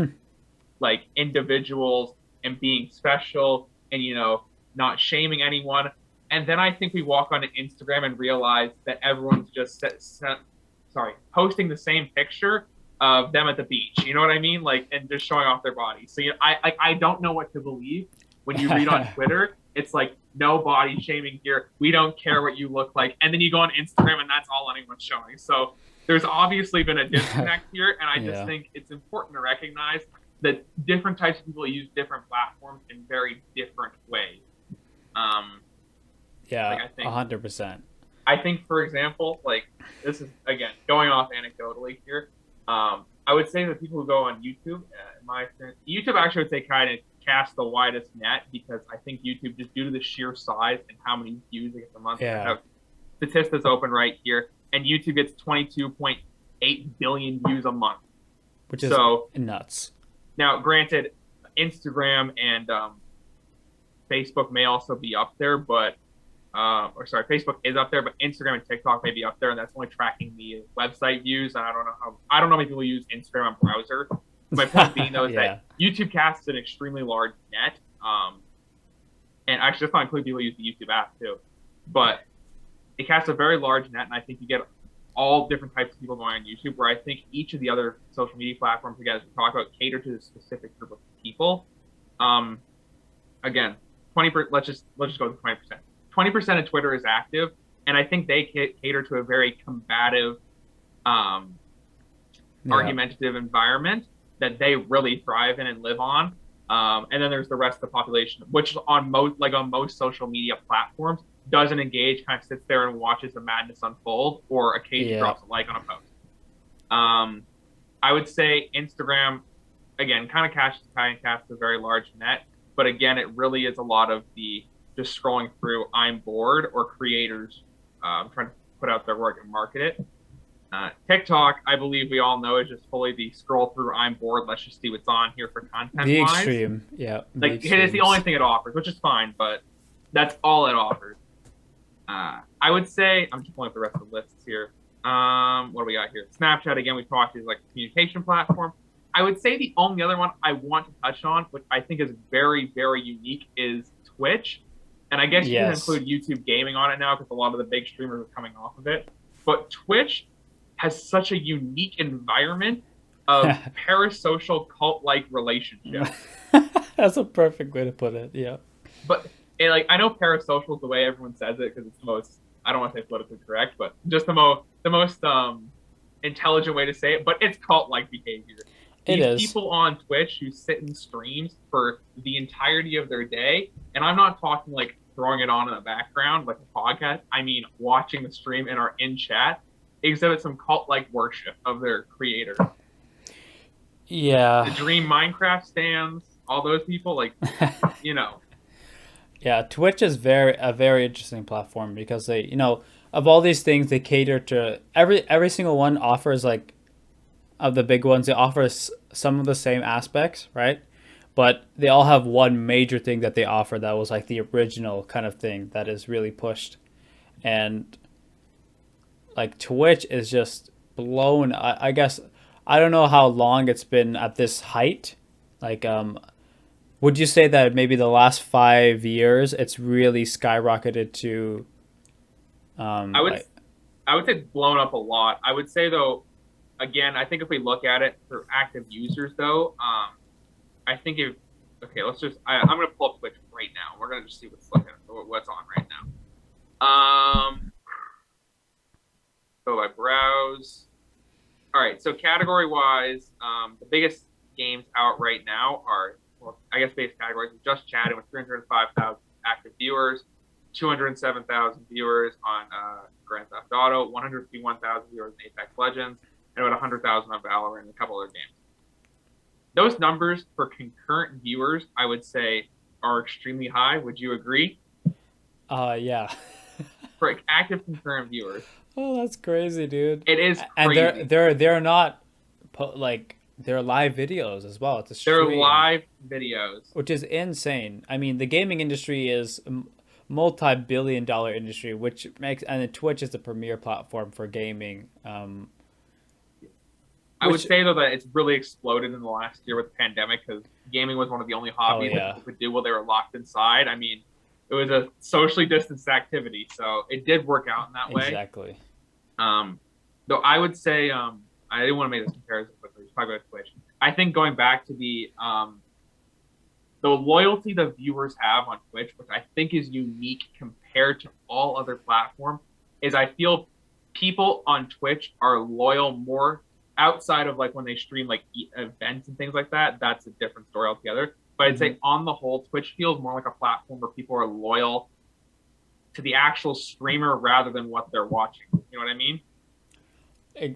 like individuals and being special and, not shaming anyone. And then I think we walk onto Instagram and realize that everyone's just posting the same picture of them at the beach. You know what I mean? Like, and just showing off their body. So I don't know what to believe when you read on Twitter. It's like no body shaming here. We don't care what you look like. And then you go on Instagram and that's all anyone's showing. So there's obviously been a disconnect here, and I just Yeah. think it's important to recognize that different types of people use different platforms in very different ways. Um, like Yeah. 100%. I think, for example, like this is again going off anecdotally here. I would say that people who go on YouTube, in my experience, YouTube actually would say kind of cast the widest net, because I think YouTube, just due to the sheer size and how many views it gets a month, I Yeah. have statistics open right here, and YouTube gets 22.8 billion views a month. Which is So nuts. now, granted, Instagram and Facebook may also be up there, but or sorry, Facebook is up there, but Instagram and TikTok may be up there, and that's only tracking the website views. And I don't know how many people use Instagram on browser. My point being though is Yeah. that YouTube casts an extremely large net, and actually that's not including people who use the YouTube app too, but it casts a very large net, and I think you get all different types of people going on YouTube. Where I think each of the other social media platforms, again, as we talk about, cater to a specific group of people. Um, Again, 20%. Let's just go with 20%. 20% of Twitter is active, and I think they cater to a very combative, Yeah. argumentative environment that they really thrive in and live on. And then there's the rest of the population, which on most social media platforms doesn't engage, kind of sits there and watches the madness unfold, or occasionally Yeah. drops a like on a post. I would say Instagram, again, kind of casts a very large net, but again, it really is a lot of the just scrolling through, I'm bored, or creators trying to put out their work and market it. TikTok, I believe we all know, is just fully the scroll through. I'm bored. Let's just see what's on here for content The wise. extreme, yeah, the Like it is the only extremes. thing it offers, which is fine, but that's all it offers. I would say I'm just pulling up the rest of the lists here. What do we got here? Snapchat again. We talked is like a communication platform. I would say the only other one I want to touch on, which I think is very very unique, is Twitch. And I guess you can Yes. include YouTube gaming on it now because a lot of the big streamers are coming off of it. But Twitch has such a unique environment of parasocial cult-like relationships. That's a perfect way to put it. Yeah. But like I know parasocial is the way everyone says it because it's the most, I don't want to say politically correct, but just the most intelligent way to say it. But it's cult like behavior. It These is. people on Twitch who sit in streams for the entirety of their day, and I'm not talking like throwing it on in the background like a podcast. I mean watching the stream and are in chat, exhibit some cult like worship of their creator. The Yeah. Dream Minecraft stands, all those people, like, you know, Yeah, Twitch is a very interesting platform because they, of all these things they cater to every single one offers like of the big ones, they offer some of the same aspects, right? But they all have one major thing that they offer that was like the original kind of thing that is really pushed. And like Twitch is just blown. I guess I don't know how long it's been at this height. Like, would you say that maybe the last 5 years it's really skyrocketed to I would like I would say it's blown up a lot. I would say though, again, I think if we look at it for active users though, I think if okay, I'm gonna pull up Twitch right now. We're gonna just see what's on right now. So I browse. All right, so category wise, the biggest games out right now are, well, I guess base categories. Just chatting with 305,000 active viewers, 207,000 viewers on Grand Theft Auto, 151,000 viewers in Apex Legends, and about 100,000 on Valorant and a couple other games. Those numbers for concurrent viewers, I would say, are extremely high. Would you agree? yeah. For active concurrent viewers, Oh, that's crazy, dude. it is And they're crazy. they're they're not like they're live videos as well. It's a They're stream, live videos. which is insane. I mean, the gaming industry is a multi-billion-dollar industry, which makes and then Twitch is the premier platform for gaming. I would Which say though that it's really exploded in the last year with the pandemic because gaming was one of the only oh hobbies that yeah, people could do while they were locked inside. I mean, it was a socially distanced activity, so it did work out in that way. exactly. Um, though I would say I didn't want to make this comparison quickly. Just talk about Twitch. I think going back to the loyalty the viewers have on Twitch, which I think is unique compared to all other platforms, is I feel people on Twitch are loyal more outside of like when they stream like events and things like that. That's a different story altogether. But I'd Hmm. say on the whole, Twitch feels more like a platform where people are loyal to the actual streamer rather than what they're watching. You know what I mean?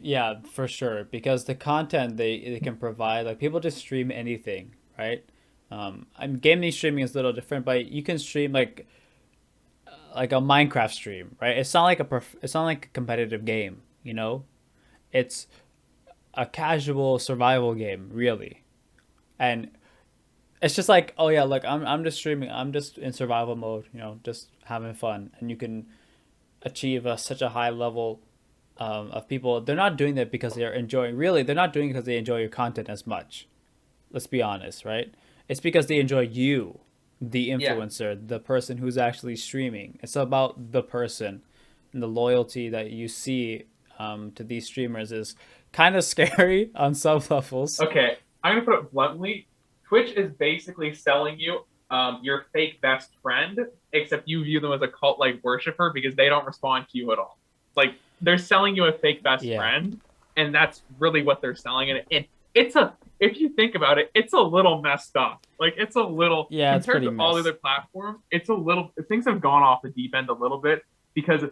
Yeah, for sure. Because the content they can provide, like people just stream anything, right? I'm gaming streaming is a little different, but you can stream like a Minecraft stream, right? It's not like a competitive game, you know? It's a casual survival game, really. And it's just like, oh yeah, like I'm just streaming. I'm just in survival mode, just having fun. And you can achieve such a high level of people. They're not doing that because they're enjoying. Really, they're not doing it because they enjoy your content as much. Let's be honest, right? It's because they enjoy you, the Yeah. influencer, the person who's actually streaming. It's about the person, and the loyalty that you see to these streamers is kind of scary on some levels. Okay. I'm gonna put it bluntly. Twitch is basically selling you your fake best friend, except you view them as a cult like worshiper because they don't respond to you at all. Like they're selling you a fake best Yeah, friend, and that's really what they're selling. And it's a if you think about it, it's a little messed up. Like it's a little yeah, it's compared pretty to all the mess. other platforms, it's a little things have gone off the deep end a little bit because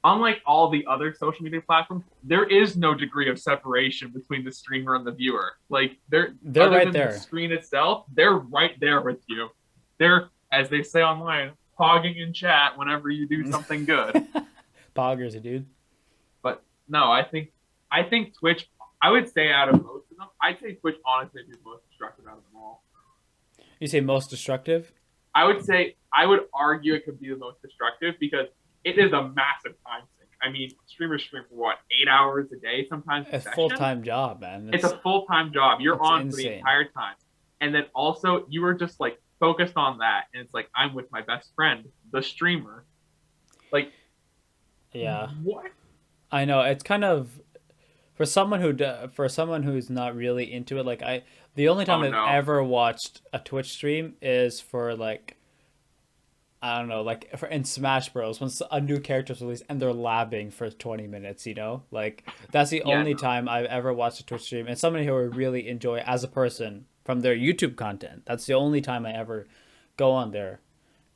unlike all the other social media platforms, there is no degree of separation between the streamer and the viewer. Like they're They're other right than the there. screen itself, they're right there with you. They're, as they say online, hogging in chat whenever you do something good. Poggers, dude. But no, I think I think Twitch. I would say out of most of them, I'd say Twitch honestly is the most destructive out of them all. You say most destructive? I would argue it could be the most destructive because it is a massive time sink. I mean, streamers stream for what, 8 hours a day sometimes a A full session. time job, man. It's a full time job. You're It's on for the insane. entire time, and then also you were just like focused on that, and it's like I'm with my best friend, the streamer. Like, Yeah, what? I know. It's kind of for someone who's not really into it. Like the only time Oh I've no. ever watched a Twitch stream is for like I don't know, like for in Smash Bros. When a new character's released and they're labbing for 20 minutes, you know, like that's the Yeah, only no. time I've ever watched a Twitch stream, and somebody who I really enjoy as a person from their YouTube content. That's the only time I ever go on there,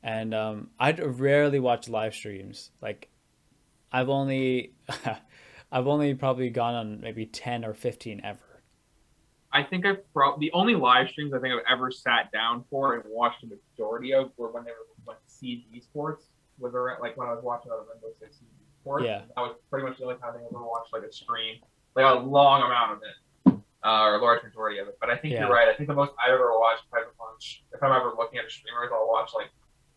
and I'd rarely watch live streams. Like I've only, I've only probably gone on maybe 10 or 15 ever. I think the only live streams I think I've ever sat down for and watched a majority of were when they were like CG Sports was around, like when I was watching on Rainbow Six CG Sports. Yeah, That was pretty much the only time I ever watched like a stream, like a long amount of it, or a large majority of it. But I think you're yeah. right. I think the most I've ever watched type of lunch, if I'm ever looking at a streamer, I'll watch like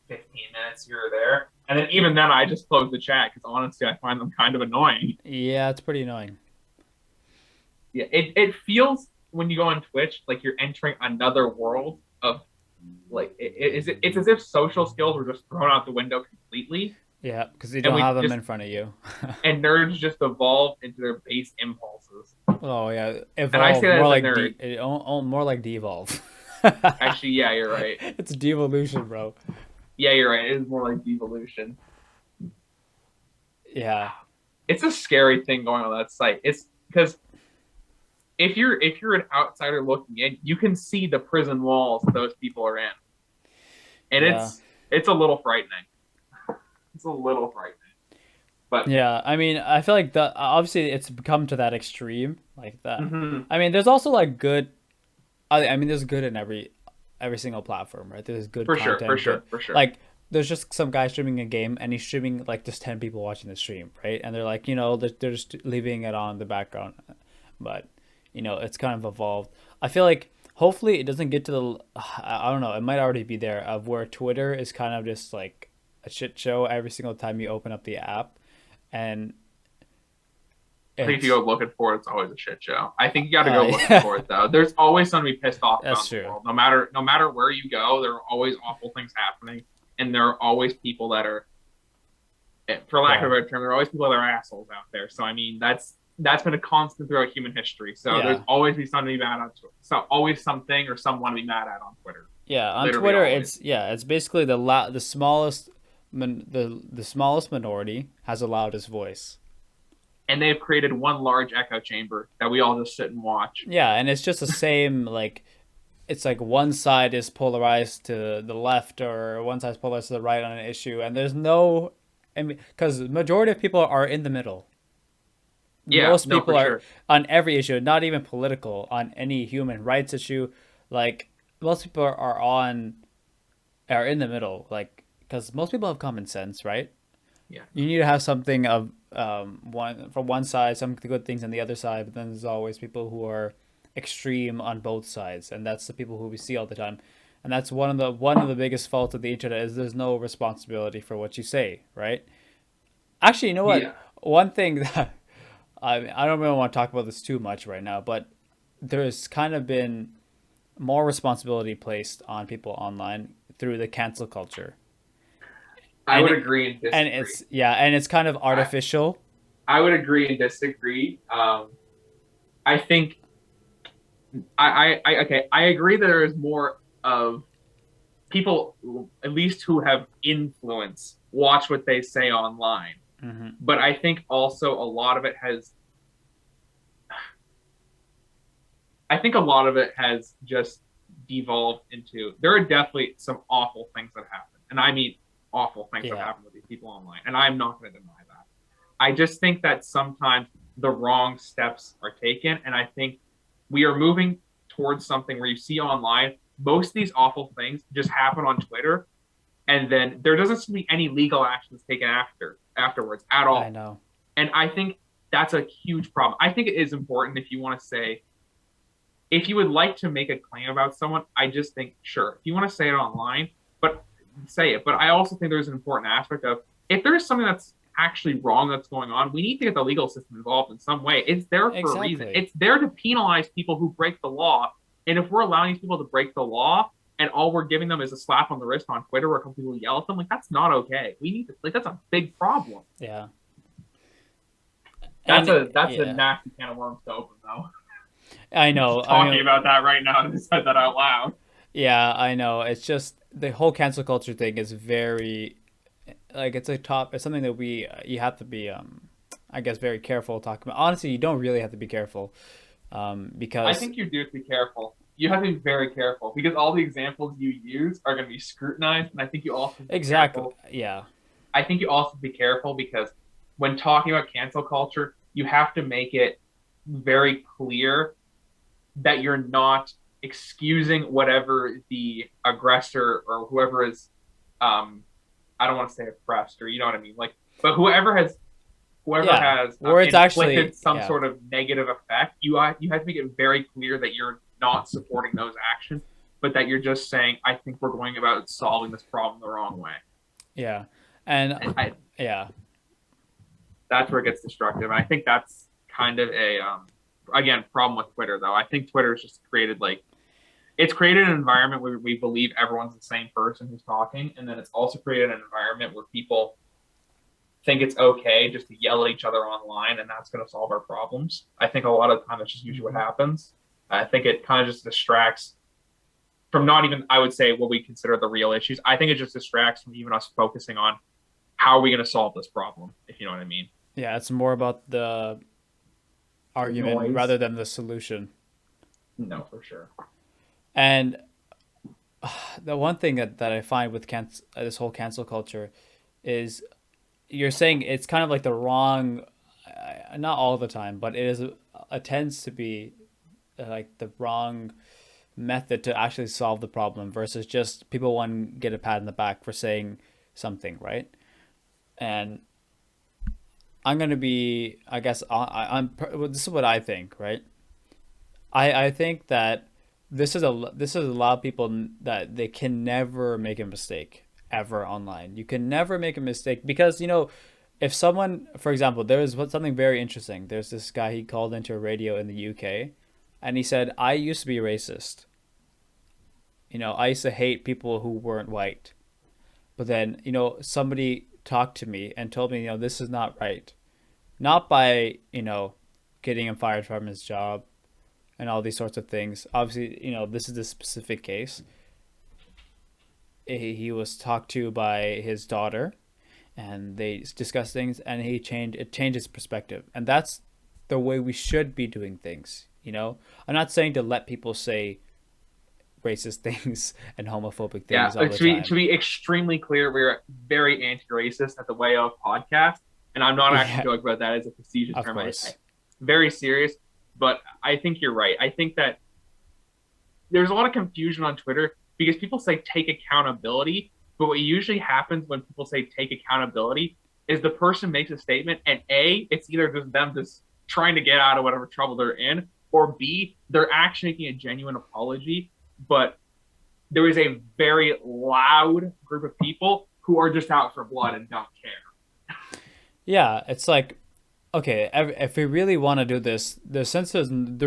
15 minutes here or there. And then even then, I just close the chat because honestly, I find them kind of annoying. Yeah, it's pretty annoying. Yeah, it feels when you go on Twitch like you're entering another world of like it's as if social skills were just thrown out the window completely, Yeah, because you and don't we have them just in front of you. and nerds just evolve into their base impulses. Oh yeah, And I evolve say that more as a like nerd. more like devolve. Actually, yeah, you're right. It's devolution, bro. Yeah, you're right. It is more like devolution. Yeah, It's a scary thing going on that site. It's because if you're an outsider looking in, you can see the prison walls those people are in, and yeah, it's a little frightening. It's a little frightening, but yeah. I mean, I feel like the obviously it's become to that extreme like that. mhm. I mean, there's also like good. I mean, there's good in every single platform, right? There's good For sure, for content, good sure, for sure. like. There's just some guy streaming a game and he's streaming like just 10 people watching the stream, right? And they're like, they're just leaving it on the background. But, it's kind of evolved. I feel like hopefully it doesn't get to the, I don't know, it might already be there of where Twitter is kind of just like a shit show every single time you open up the app. And I think if you it's, go looking for it, it's always a shit show. I think you got to go looking yeah, for it though. There's always something to be pissed off about that's in the true. world. No matter where you go, there are always awful things happening, and there are always people that are, for lack Yeah. of a better term, there are always people that are assholes out there. So I mean, that's been a constant throughout human history. So there's Yeah. always be something to be mad on. So always something or someone to be mad at on Twitter. Yeah, on Literally Twitter, always. it's basically the smallest the smallest minority has a loudest voice. And they've created one large echo chamber that we all just sit and watch. Yeah, and it's just the same like it's like one side is polarized to the left or one side is polarized to the right on an issue, and there's no, I mean, because the majority of people are in the middle. Yeah, Most no, people for are sure. on every issue, not even political, on any human rights issue. Like most people are in the middle, like because most people have common sense, right? Yeah. You need to have something of one from one side, some good things on the other side, but then there's always people who are extreme on both sides, and that's the people who we see all the time. And that's one of the biggest faults of the internet is there's no responsibility for what you say, right? Actually, you know what? Yeah. One thing that I don't really want to talk about this too much right now, but there's kind of been more responsibility placed on people online through the cancel culture. I And would it, agree and and disagree. it's kind of I, artificial. I would agree and disagree. I think okay. I agree that there is more of people, at least who have influence, watch what they say online. Hmm. But I think also a lot of it has. I think a lot of it has just devolved into. There are definitely some awful things that happen, and I mean awful things that Yeah. happen with these people online, and I'm not going to deny that. I just think that sometimes the wrong steps are taken, and I think we are moving towards something where you see online most of these awful things just happen on Twitter, and then there doesn't seem to be any legal actions taken afterwards at I all. know. And I think that's a huge problem. I think it is important if you want to say, if you would like to make a claim about someone, I just think, sure, if you want to say it online, but say it. But I also think there's an important aspect of, if there's something that's actually wrong that's going on, we need to get the legal system involved in some way. It's there for a reason. Exactly. It's there to penalize people who break the law. And if we're allowing these people to break the law and all we're giving them is a slap on the wrist on Twitter where a couple people yell at them, like, that's not okay. We need to, like, that's a big problem. Yeah. That's And a yeah, nasty can of worms to open though. I know. Just I talking mean, about that right now and said that out loud. yeah, I know. It's just the whole cancel culture thing is very like it's something that we you have to be I guess very careful talking about. Honestly, you don't really have to be careful I because think you do have to be careful. You have to be very careful because all the examples you use are going to be scrutinized, and I think you also have to be exactly, careful. yeah. I think you also have to be careful because when talking about cancel culture, you have to make it very clear that you're not excusing whatever the aggressor or whoever is, um, I don't want to say oppressed or you know what I mean, like, but whoever Yeah, has where it's inflicted actually some yeah. sort of negative effect, you have to make it very clear that you're not supporting those actions, but that you're just saying, I think we're going about solving this problem the wrong way. Yeah. And And yeah. that's where it gets destructive. And I think that's kind of a again problem with Twitter though. I think Twitter has just created like it's created an environment where we believe everyone's the same person who's talking, and then it's also created an environment where people think it's okay just to yell at each other online and that's going to solve our problems. I think a lot of the time that's just usually what happens. I think it kind of just distracts from not even, I would say, what we consider the real issues. I think it just distracts from even us focusing on how are we going to solve this problem, if you know what I mean. Yeah, it's more about the The argument rather noise. than the solution. No, for sure. And the one thing that I find with this whole cancel culture is you're saying it's kind of like the wrong, not all the time, but it tends to be like the wrong method to actually solve the problem versus just people want to get a pat in the back for saying something, right? And I'm gonna be, I guess, well, this is what I think, right? I think that this is a lot of people that they can never make a mistake ever online. You can never make a mistake because if someone, for example, there was something very interesting. There's this guy he called into a radio in the UK, and he said, "I used to be racist. I used to hate people who weren't white, but then somebody talked to me and told me this is not right, not by getting him fired from his job." And all these sorts of things. Obviously, this is the specific case. He was talked to by his daughter, and they discussed things, and it changed his perspective, and that's the way we should be doing things. I'm not saying to let people say racist things and homophobic Yeah, things all the to time. be extremely clear, we're very anti-racist at the Way Of podcast, and I'm not actually Yeah, joking about that as a facetious of term. course. Very serious, but I think you're right. I think that there's a lot of confusion on Twitter because people say take accountability, but what usually happens when people say take accountability is the person makes a statement, and A, it's either just them just trying to get out of whatever trouble they're in, or B, they're actually making a genuine apology, but there is a very loud group of people who are just out for blood and don't care. Yeah, it's like okay, if we really want to do this, there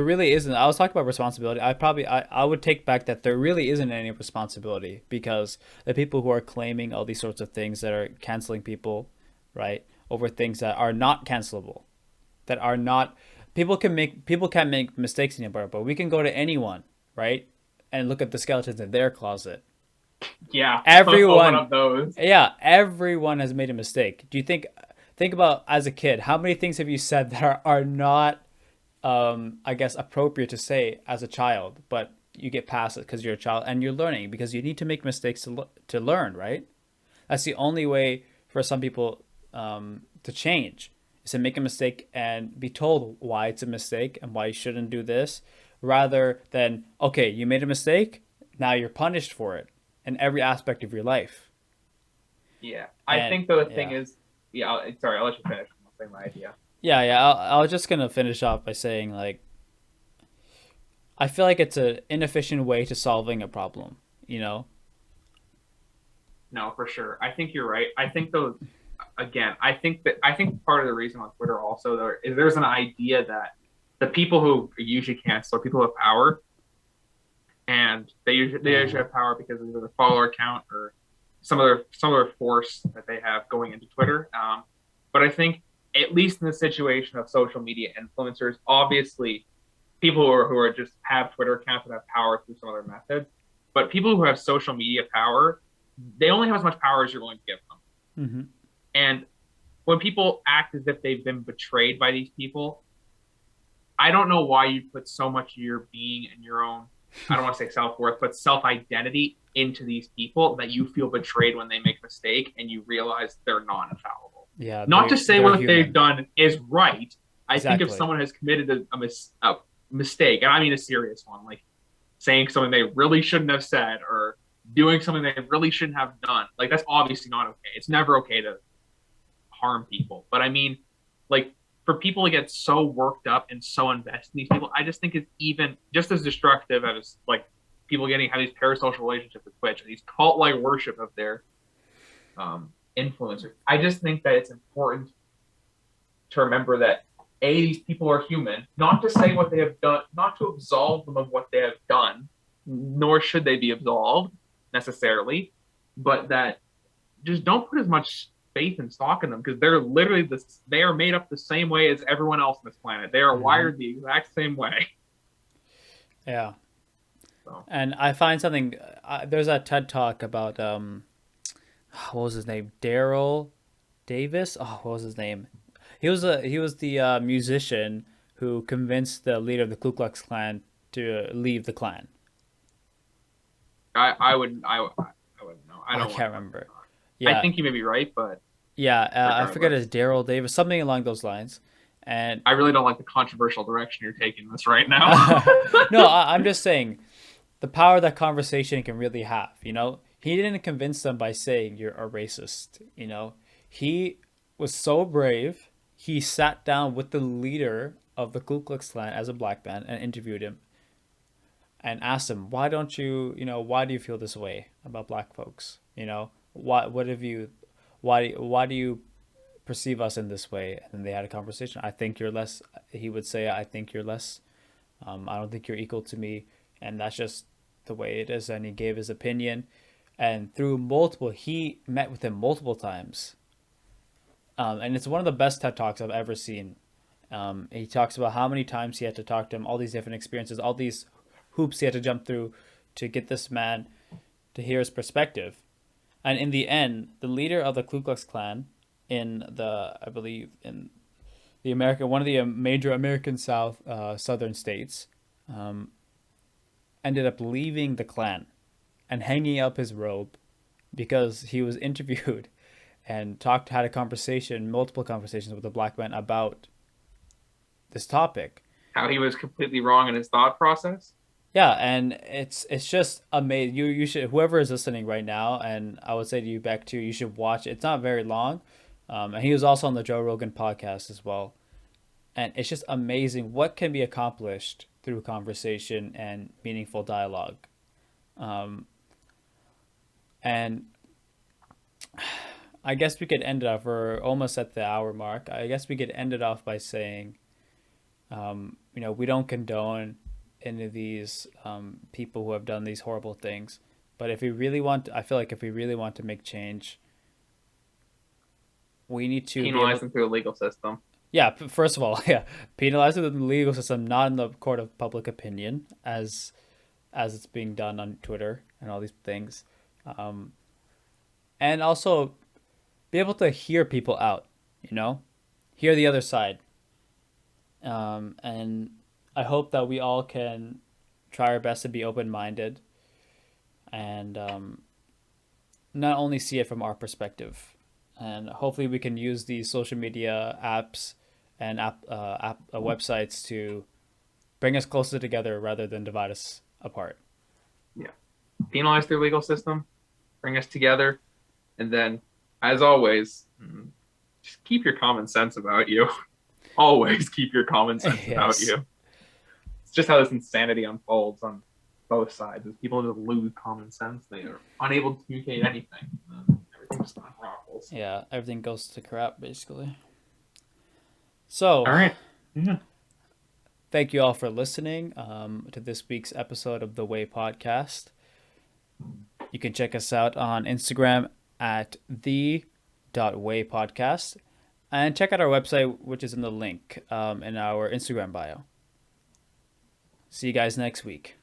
really isn't. I was talking about responsibility. I would take back that there really isn't any responsibility because the people who are claiming all these sorts of things that are canceling people, right, over things that are not cancelable, that are not people can't make mistakes anymore, but we can go to anyone, right, and look at the skeletons in their closet. Yeah, open Everyone, up those. yeah, everyone has made a mistake. Think about as a kid, how many things have you said that are not I guess appropriate to say as a child, but you get past it because you're a child and you're learning because you need to make mistakes to learn, right? That's the only way for some people to change is to make a mistake and be told why it's a mistake and why you shouldn't do this, rather than okay, you made a mistake, now you're punished for it in every aspect of your life. Yeah, I And think the thing yeah, is, yeah. Sorry, I'll let you finish. I'll say my idea. Yeah, yeah. I was just gonna finish off by saying like I feel like it's an inefficient way to solving a problem. You know. No, for sure. I think you're right. I think though, again, I think part of the reason on Twitter also though is there's an idea that the people who usually cancel are people with power, and they usually Uh, have power because of either the follower count or some other force that they have going into Twitter. But I think at least in the situation of social media influencers, obviously people who are just have Twitter accounts that have power through some other methods. But people who have social media power, they only have as much power as you're going to give them. mm-hmm. And when people act as if they've been betrayed by these people, I don't know why you put so much of your being and your own, I don't want to say self worth, but self identity into these people that you feel betrayed when they make a mistake and you realize they're not infallible. Yeah, Not to say they're what they've human. done is right. I think if Exactly. someone has committed a mistake, and I mean a serious one, like saying something they really shouldn't have said or doing something they really shouldn't have done, like that's obviously not okay. It's never okay to harm people. But I mean, like for people to get so worked up and so invested in these people, I just think it's even just as destructive as like people getting have these parasocial relationships with Twitch, these cult like worship of their influencers. I just think that it's important to remember that these people are human, not to say what they have done, not to absolve them of what they have done, nor should they be absolved necessarily, but that just don't put as much faith and stock in them because they're literally they are made up the same way as everyone else on this planet. They are Mm-hmm. wired the exact same way. Yeah. So And I find something. There's a TED talk about what was his name? Daryl Davis. Oh, what was his name? He was the musician who convinced the leader of the Ku Klux Klan to leave the Klan. I wouldn't know. I I don't want can't to talk remember. about that. I Yeah, think you may be right, but yeah. I forget his regardless, Daryl Davis, something along those lines. And I really don't like the controversial direction you're taking this right now. no, I'm just saying the power that conversation can really have. He didn't convince them by saying you're a racist. He was so brave. He sat down with the leader of the Ku Klux Klan as a black man and interviewed him and asked him, "Why don't you, why do you feel this way about black folks? What have you, why do you perceive us in this way?" And then they had a conversation. I think you're less. He would say, "I think you're less. I don't think you're equal to me," and that's just the way it is. And he gave his opinion, and he met with him multiple times, and it's one of the best TED talks I've ever seen. He talks about how many times he had to talk to him, all these different experiences, all these hoops he had to jump through to get this man to hear his perspective. And in the end, the leader of the Ku Klux Klan I believe, in one of the major American southern states, um, ended up leaving the Klan and hanging up his robe because he was interviewed and had a conversation, multiple conversations with a black man about this topic. How he was completely wrong in his thought process. Yeah, and it's just amazing. You should, whoever is listening right now, and I would say to you, Beck, too, you should watch it. It's not very long, and he was also on the Joe Rogan podcast as well. And it's just amazing what can be accomplished through conversation and meaningful dialogue. Um, and I guess we could end it off. We're almost at the hour mark. I guess we could end it off by saying, we don't condone any of these people who have done these horrible things. But if we really want, I feel like if we really want to make change, we need to be Penalize able. them through the legal system. Yeah, first of all, yeah, penalize it in the legal system, not in the court of public opinion, as it's being done on Twitter and all these things, um, and also be able to hear people out. Hear the other side. And I hope that we all can try our best to be open minded and not only see it from our perspective. And hopefully, we can use these social media apps and websites to bring us closer together rather than divide us apart. Yeah. Penalize their legal system, bring us together, and then, as always, just keep your common sense about you. always keep your common sense about Yes. you. It's just how this insanity unfolds on both sides. As people just lose common sense, they are unable to communicate anything. Everything just unravels. Yeah, everything goes to crap basically. All So, right. Yeah. thank you all for listening to this week's episode of the Way Podcast. You can check us out on Instagram at the.way podcast and check out our website, which is in the link in our Instagram bio. See you guys next week.